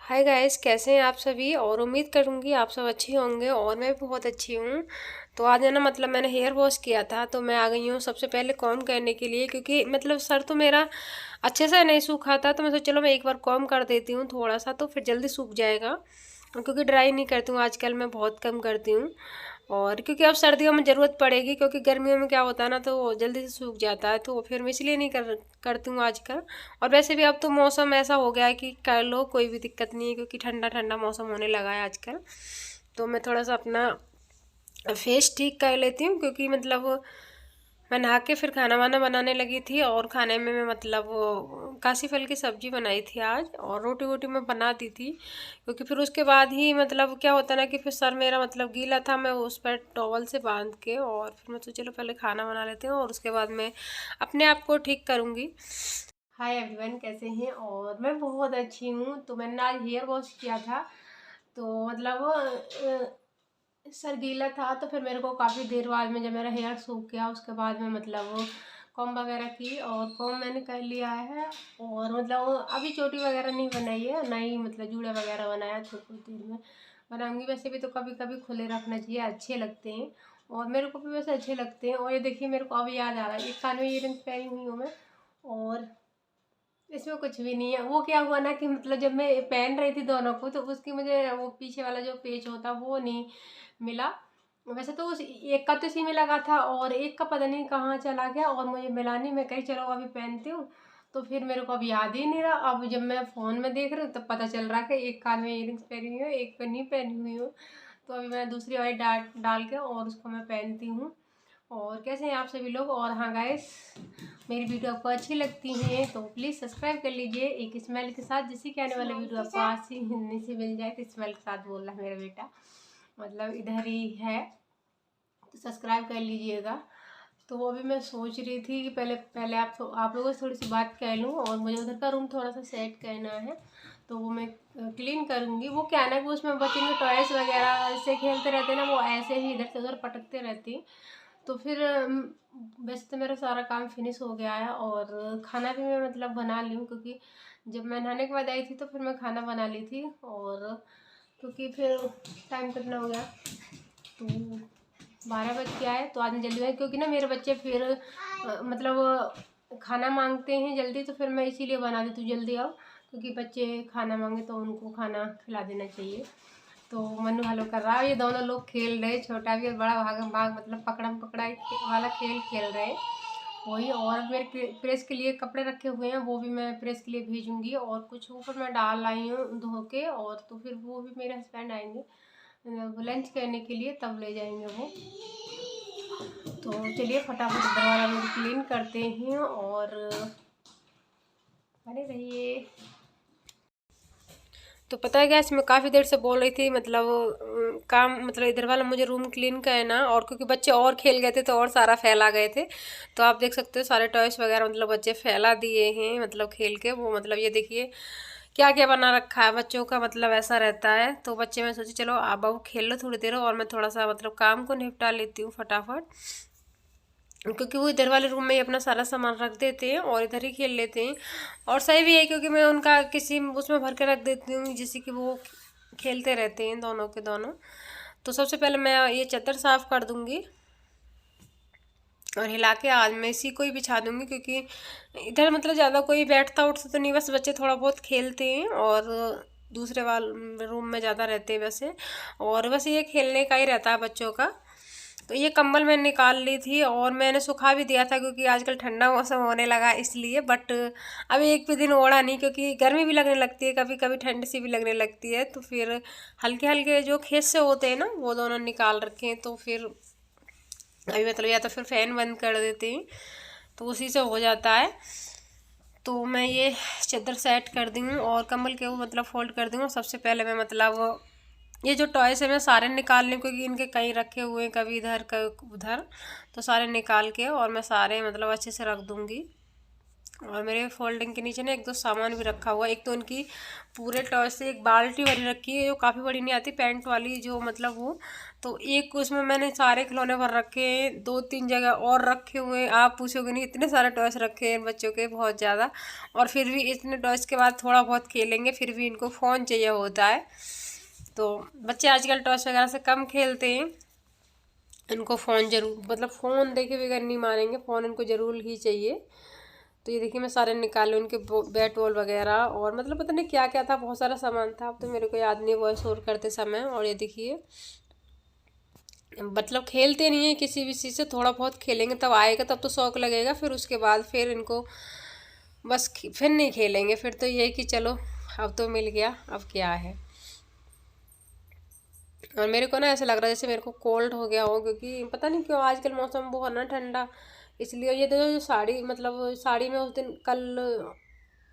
Hi guys, कैसे हैं आप सभी। और उम्मीद करूंगी आप सब अच्छे होंगे और मैं भी बहुत अच्छी हूँ। तो आज है ना मैंने हेयर वॉश किया था तो मैं आ गई हूँ सबसे पहले कॉम्ब करने के लिए, क्योंकि सर तो मेरा अच्छे से नहीं सूखा था। तो मैं सोचा चलो मैं एक बार कॉम्ब कर देती हूँ थोड़ा सा, तो फिर जल्दी सूख जाएगा। क्योंकि ड्राई नहीं करती हूँ आजकल, मैं बहुत कम करती हूँ। और क्योंकि अब सर्दियों में ज़रूरत पड़ेगी, क्योंकि गर्मियों में क्या होता है ना, तो वो जल्दी से सूख जाता है। तो फिर मैं इसलिए नहीं करती हूँ आजकल। और वैसे भी अब तो मौसम ऐसा हो गया है कि कर लो कोई भी दिक्कत नहीं है, क्योंकि ठंडा ठंडा मौसम होने लगा है आजकल। तो मैं थोड़ा सा अपना फेस ठीक कर लेती हूँ, क्योंकि मैं नहा के फिर खाना वाना बनाने लगी थी। और खाने में मैं वो कासी फल की सब्जी बनाई थी आज, और रोटी वोटी मैं बना दी थी। क्योंकि फिर उसके बाद ही क्या होता ना कि फिर सर मेरा गीला था, मैं उस पर टॉवल से बांध के, और फिर मैं तो चलो पहले खाना बना लेती हूँ और उसके बाद मैं अपने आप को ठीक करूँगी। हाय एवरीवन, कैसे हैं। और मैं बहुत अच्छी हूँ। तो मैंने आज हेयर वॉश किया था। तो सर गीला था, तो फिर मेरे को काफ़ी देर बाद में जब मेरा हेयर सूख गया उसके बाद में कॉम्ब वगैरह की, और कॉम्ब मैंने कर लिया है। और अभी चोटी वगैरह नहीं बनाई है, ना ही जूड़ा वगैरह बनाया, थोड़ी थोड़ी देर में बनाऊंगी। वैसे भी तो कभी कभी खुले रखना चाहिए, अच्छे लगते हैं और मेरे को भी वैसे अच्छे लगते हैं। और ये देखिए, मेरे को अभी याद आ रहा है, एक कान में ईयरिंग्स पहनी हुई हूँ मैं, और इसमें कुछ भी नहीं है। वो क्या हुआ ना कि जब मैं पहन रही थी दोनों को, तो उसकी मुझे वो पीछे वाला जो पेच होता वो नहीं मिला। वैसे तो उस एक का तो इसी में लगा था, और एक का पता नहीं कहाँ चला गया, और मुझे मिला नहीं। मैं कही चलो अभी पहनती हूँ, तो फिर मेरे को अब याद ही नहीं रहा। अब जब मैं फ़ोन में देख रही हूँ तब पता चल रहा है कि एक कान में ईयरिंग्स पहनी हुई हूँ, एक पे नहीं पहनी हुई हूँ। तो अभी मैं दूसरी वाली डाल के और उसको मैं पहनती हूँ। और कैसे हैं आप सभी लोग। और हाँ गाइस, मेरी वीडियो आपको अच्छी लगती है तो प्लीज़ सब्सक्राइब कर लीजिए एक स्मेल के साथ, जिससे कि आने वाला वीडियो आपको आसानी से मिल जाए। तो स्मेल के साथ बोल रहा है मेरा बेटा, इधर ही है, तो सब्सक्राइब कर लीजिएगा। तो वो अभी मैं सोच रही थी कि पहले पहले आप लोगों से थोड़ी सी बात कर लूँ, और मुझे उधर का रूम थोड़ा सा सेट करना है, तो वो मैं क्लीन करूँगी। वो क्या है ना कि उसमें बच्चे के टॉयस वगैरह ऐसे खेलते रहते हैं ना, वो ऐसे ही इधर से उधर पटकते रहते हैं। तो फिर वैसे तो मेरा सारा काम फिनिश हो गया है, और खाना भी मैं बना ली हूँ, क्योंकि जब मैं नहाने के बाद आई थी तो फिर मैं खाना बना ली थी। और क्योंकि फिर टाइम कितना हो गया, तो 12 बज के आए, तो आज मैं जल्दी आई, क्योंकि ना मेरे बच्चे फिर खाना मांगते हैं जल्दी, तो फिर मैं इसीलिए बना देती हूँ जल्दी आओ, क्योंकि बच्चे खाना मांगे तो उनको खाना खिला देना चाहिए। तो मनु हलो कर रहा है, ये दोनों लोग खेल रहे, छोटा भी और बड़ा भाग भाग पकड़म पकड़ाई वाला खेल खेल रहे हैं वही। और मेरे प्रेस के लिए कपड़े रखे हुए हैं, वो भी मैं प्रेस के लिए भेजूंगी। और कुछ ऊपर मैं डाल आई हूँ धो के, और तो फिर वो भी मेरे हस्बैंड आएंगे लंच करने के लिए, तब ले जाएंगे वो। तो चलिए फटाफट दरवाज़ा लोग क्लीन करते हैं, और बने रहिए। तो पता है गैस, मैं काफ़ी देर से बोल रही थी काम इधर वाला मुझे रूम क्लीन करना, और क्योंकि बच्चे और खेल गए थे तो और सारा फैला गए थे। तो आप देख सकते हो सारे टॉयस वगैरह बच्चे फैला दिए हैं खेल के। वो ये देखिए क्या क्या बना रखा है बच्चों का, ऐसा रहता है। तो बच्चे मैं सोची चलो आप बाबू खेल लो थोड़ी देर, और मैं थोड़ा सा काम को निपटा लेती हूँ फटाफट, क्योंकि वो इधर वाले रूम में ही अपना सारा सामान रख देते हैं और इधर ही खेल लेते हैं। और सही भी है, क्योंकि मैं उनका किसी उसमें भर के रख देती हूँ, जिससे कि वो खेलते रहते हैं दोनों के दोनों। तो सबसे पहले मैं ये चादर साफ़ कर दूँगी, और हिला के आज मैं इसी को ही बिछा दूँगी, क्योंकि इधर ज़्यादा कोई बैठता उठता तो नहीं, बस बच्चे थोड़ा बहुत खेलते हैं, और दूसरे वाले रूम में ज़्यादा रहते हैं वैसे। और बस ये खेलने का ही रहता है बच्चों का। तो ये कंबल मैंने निकाल ली थी और मैंने सुखा भी दिया था, क्योंकि आजकल ठंडा मौसम होने लगा इसलिए। बट अभी एक भी दिन ओढ़ा नहीं, क्योंकि गर्मी भी लगने लगती है, कभी कभी ठंड सी भी लगने लगती है। तो फिर हल्के हल्के जो खेत से होते हैं ना, वो दोनों निकाल रखे हैं। तो फिर अभी या तो फिर फ़ैन बंद कर देती हूँ, तो उसी से हो जाता है। तो मैं ये चादर सेट कर दी हूँ, और कंबल के वो फोल्ड कर दी हूँ। सबसे पहले मैं ये जो टॉयस है मैं सारे निकाल लूँ, क्योंकि इनके कहीं रखे हुए हैं, कभी इधर कभी उधर। तो सारे निकाल के और मैं सारे अच्छे से रख दूँगी। और मेरे फोल्डिंग के नीचे ना एक दो सामान भी रखा हुआ है। एक तो उनकी पूरे टॉय से एक बाल्टी भरी रखी है, जो काफ़ी बड़ी नहीं आती, पैंट वाली जो मतलब वो। तो एक उसमें मैंने सारे खिलौने भर रखे हैं, 2-3 जगह और रखे हुए हैं। आप पूछोगे नहीं, इतने सारे टॉयस रखे हैं बच्चों के, बहुत ज़्यादा। और फिर भी इतने टॉयस के बाद थोड़ा बहुत खेलेंगे, फिर भी इनको फ़ोन चाहिए होता है। तो बच्चे आजकल टॉयस वगैरह से कम खेलते हैं, इनको फ़ोन ज़रूर, मतलब फ़ोन देखे बगैर नहीं मानेंगे, फ़ोन इनको ज़रूर ही चाहिए। तो ये देखिए मैं सारे निकाले उनके बैट बॉल वगैरह, और मतलब पता नहीं क्या क्या था, बहुत सारा सामान था, अब तो मेरे को याद नहीं वॉइस ओवर करते समय। और ये देखिए मतलब खेलते नहीं है किसी भी चीज़ से, थोड़ा बहुत खेलेंगे तब आएगा, तब तो शौक लगेगा, फिर उसके बाद फिर इनको बस फिर नहीं खेलेंगे, फिर तो ये कि चलो अब तो मिल गया, अब क्या है। और मेरे को ना ऐसा लग रहा है जैसे मेरे को कोल्ड हो गया हो, क्योंकि पता नहीं क्यों आजकल मौसम बहुत ना ठंडा, इसलिए। ये देखो जो साड़ी, मतलब साड़ी में उस दिन कल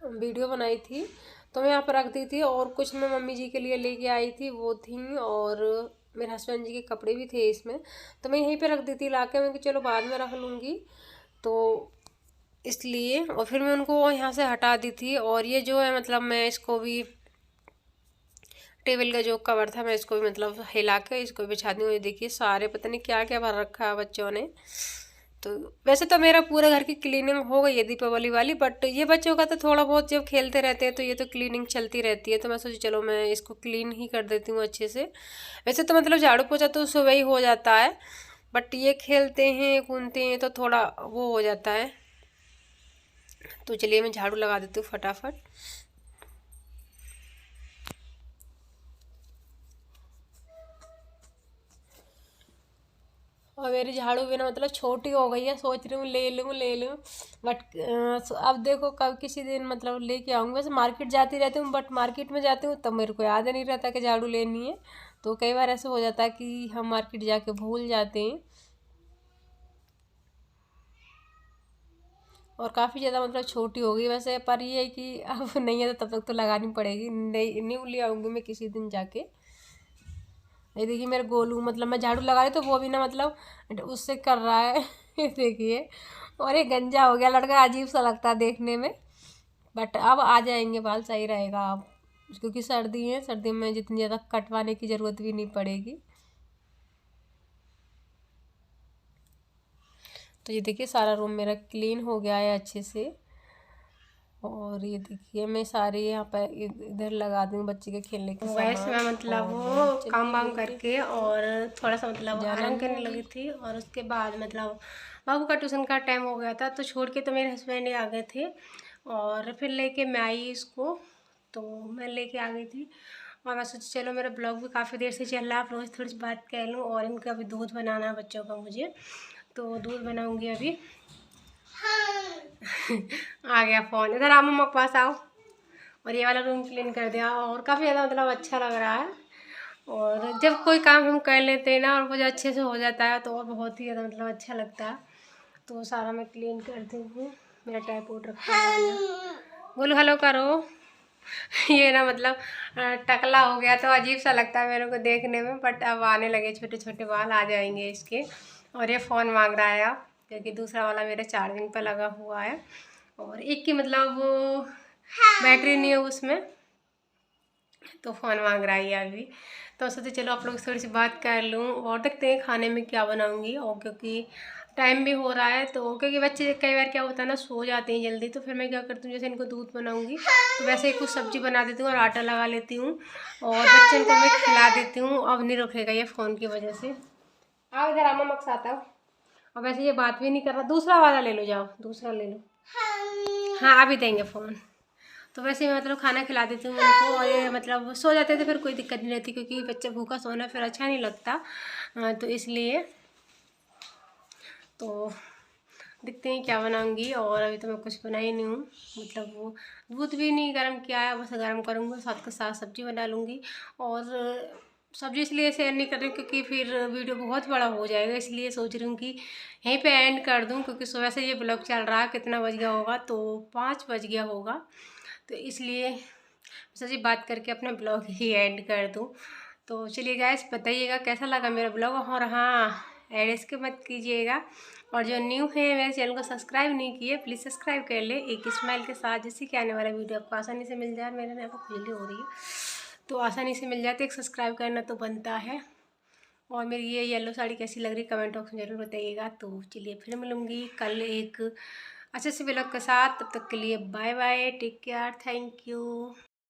वीडियो बनाई थी तो मैं यहाँ पर रख दी थी, और कुछ मैं मम्मी जी के लिए लेके आई थी वो थी, और मेरे हस्बैंड जी के कपड़े भी थे इसमें, तो मैं यहीं पे रख दी थी लाके, मैं कि चलो बाद में रख लूँगी, तो इसलिए। और फिर मैं उनको यहाँ से हटा दी थी। और ये जो है मतलब मैं इसको भी, टेबल का जो कवर था, मैं इसको भी मतलब हिला के इसको बिछा दी हूँ। ये देखिए सारे पता नहीं क्या क्या भर रखा है बच्चों ने। तो वैसे तो मेरा पूरे घर की क्लीनिंग हो गई है दीपावली वाली, बट ये बच्चों का तो थोड़ा बहुत जब खेलते रहते हैं तो ये तो क्लीनिंग चलती रहती है, तो मैं सोची चलो मैं इसको क्लीन ही कर देती हूँ अच्छे से। वैसे तो मतलब झाड़ू पोछा तो सुबह ही हो जाता है, बट ये खेलते हैं कूदते हैं तो थोड़ा वो हो जाता है। तो चलिए मैं झाड़ू लगा देती हूँ फटाफट। और मेरी झाड़ू भी ना मतलब छोटी हो गई है, सोच रही हूँ ले लूँ, बट अब देखो कब किसी दिन मतलब लेके आऊँगी। वैसे मार्केट जाती रहती हूँ, बट मार्केट में जाती हूँ तब मेरे को याद नहीं रहता कि झाड़ू लेनी है, तो कई बार ऐसा हो जाता है कि हम मार्केट जाके भूल जाते हैं। और काफ़ी ज़्यादा मतलब छोटी हो गई वैसे, पर ये है कि अब नहीं है तो तब तक तो लगानी पड़ेगी, नहीं न्यू ले आऊँगी मैं किसी दिन जाके। ये देखिए मेरे गोलू, मतलब मैं झाड़ू लगा रही तो वो भी ना मतलब उससे कर रहा है ये देखिए। और ये गंजा हो गया लड़का, अजीब सा लगता है देखने में, बट अब आ जाएंगे बाल, सही रहेगा अब, क्योंकि सर्दी है, सर्दी में जितनी ज़्यादा कटवाने की ज़रूरत भी नहीं पड़ेगी। तो ये देखिए सारा रूम मेरा क्लीन हो गया है अच्छे से। और ये देखिए मैं सारे यहाँ पर इधर लगा दूँ बच्चे के खेलने के सामान। वैसे मैं मतलब वो काम वाम करके और थोड़ा सा मतलब आराम करने लगी थी, और उसके बाद मतलब बाबू का ट्यूशन का टाइम हो गया था, तो छोड़ के तो मेरे हस्बैंड ही आ गए थे, और फिर लेके मैं आई इसको, तो मैं लेके आ गई थी। और मैं सोची चलो मेरा ब्लॉग भी काफ़ी देर से चल रहा है, आप रोज़ थोड़ी सी बात कह लूँ। और इनका भी दूध बनाना है बच्चों का मुझे, तो दूध बनाऊँगी अभी। आ गया फ़ोन, इधर आओ मम्मा के पास आओ। और ये वाला रूम क्लीन कर दिया, और काफ़ी ज़्यादा मतलब अच्छा लग रहा है। और जब कोई काम हम कर लेते हैं ना और वो जो अच्छे से हो जाता है तो और बहुत ही ज़्यादा मतलब अच्छा लगता है। तो सारा मैं क्लीन करती हूँ। मेरा टाइपॉड रखा है, बोलो हेलो करो। ये ना मतलब टकला हो गया तो अजीब सा लगता है मेरे को देखने में, बट अब आने लगे छोटे छोटे बाल आ जाएंगे इसके। और ये फ़ोन मांग रहा है अब, क्योंकि दूसरा वाला मेरे चार्जिंग पर लगा हुआ है, और एक की मतलब वो बैटरी नहीं है उसमें, तो फ़ोन मांग रहा है अभी। तो सोचे चलो आप लोग से थोड़ी सी बात कर लूँ, और देखते हैं खाने में क्या बनाऊँगी। और क्योंकि टाइम भी हो रहा है, तो क्योंकि बच्चे कई बार क्या होता है ना सो जाते हैं जल्दी, तो फिर मैं क्या करती हूँ जैसे इनको दूध बनाऊँगी तो वैसे ही कुछ सब्ज़ी बना देती हूँ और आटा लगा लेती हूँ, और बच्चों को मैं खिला देती हूँ। अब नहीं रुकेगा ये फ़ोन की वजह से। आओ इधर आमा मक्स आता हो। और वैसे ये बात भी नहीं कर रहा, दूसरा वाला ले लो, जाओ दूसरा ले लो। हाँ अभी देंगे फ़ोन। तो वैसे मैं मतलब खाना खिला देती हूँ उनको, और ये मतलब सो जाते थे फिर कोई दिक्कत नहीं रहती, क्योंकि बच्चा भूखा सोना फिर अच्छा नहीं लगता। तो इसलिए तो देखते हैं क्या बनाऊंगी। और अभी तो मैं कुछ बना ही नहीं हूँ, मतलब वो दूध भी नहीं गर्म किया है, बस गर्म करूँगी साथ के साथ सब्ज़ी बना लूँगी। और सब्ज़ी इसलिए शेयर नहीं कर रही क्योंकि फिर वीडियो बहुत बड़ा हो जाएगा, इसलिए सोच रही हूँ कि यहीं पे एंड कर दूँ, क्योंकि सुबह से ये ब्लॉग चल रहा है। कितना बज गया होगा, तो 5 बज गया होगा, तो इसलिए सोची बात करके अपना ब्लॉग ही एंड कर दूँ। तो चलिए गाइस बताइएगा कैसा लगा मेरा ब्लॉग, और हाँ एड स्किप मत कीजिएगा, और जो न्यू है मेरे चैनल को सब्सक्राइब नहीं किए, प्लीज़ सब्सक्राइब कर ले एक स्माइल के साथ, जिससे कि आने वाला वीडियो आपको आसानी से मिल जाए। मेरे यहाँ को खुजली हो रही है तो आसानी से मिल जाती है। एक सब्सक्राइब करना तो बनता है। और मेरी ये येलो साड़ी कैसी लग रही कमेंट बॉक्स में ज़रूर बताइएगा। तो चलिए फिर मिलूँगी कल एक अच्छे से व्लॉग के साथ। तब तक के लिए bye bye, take care, thank you.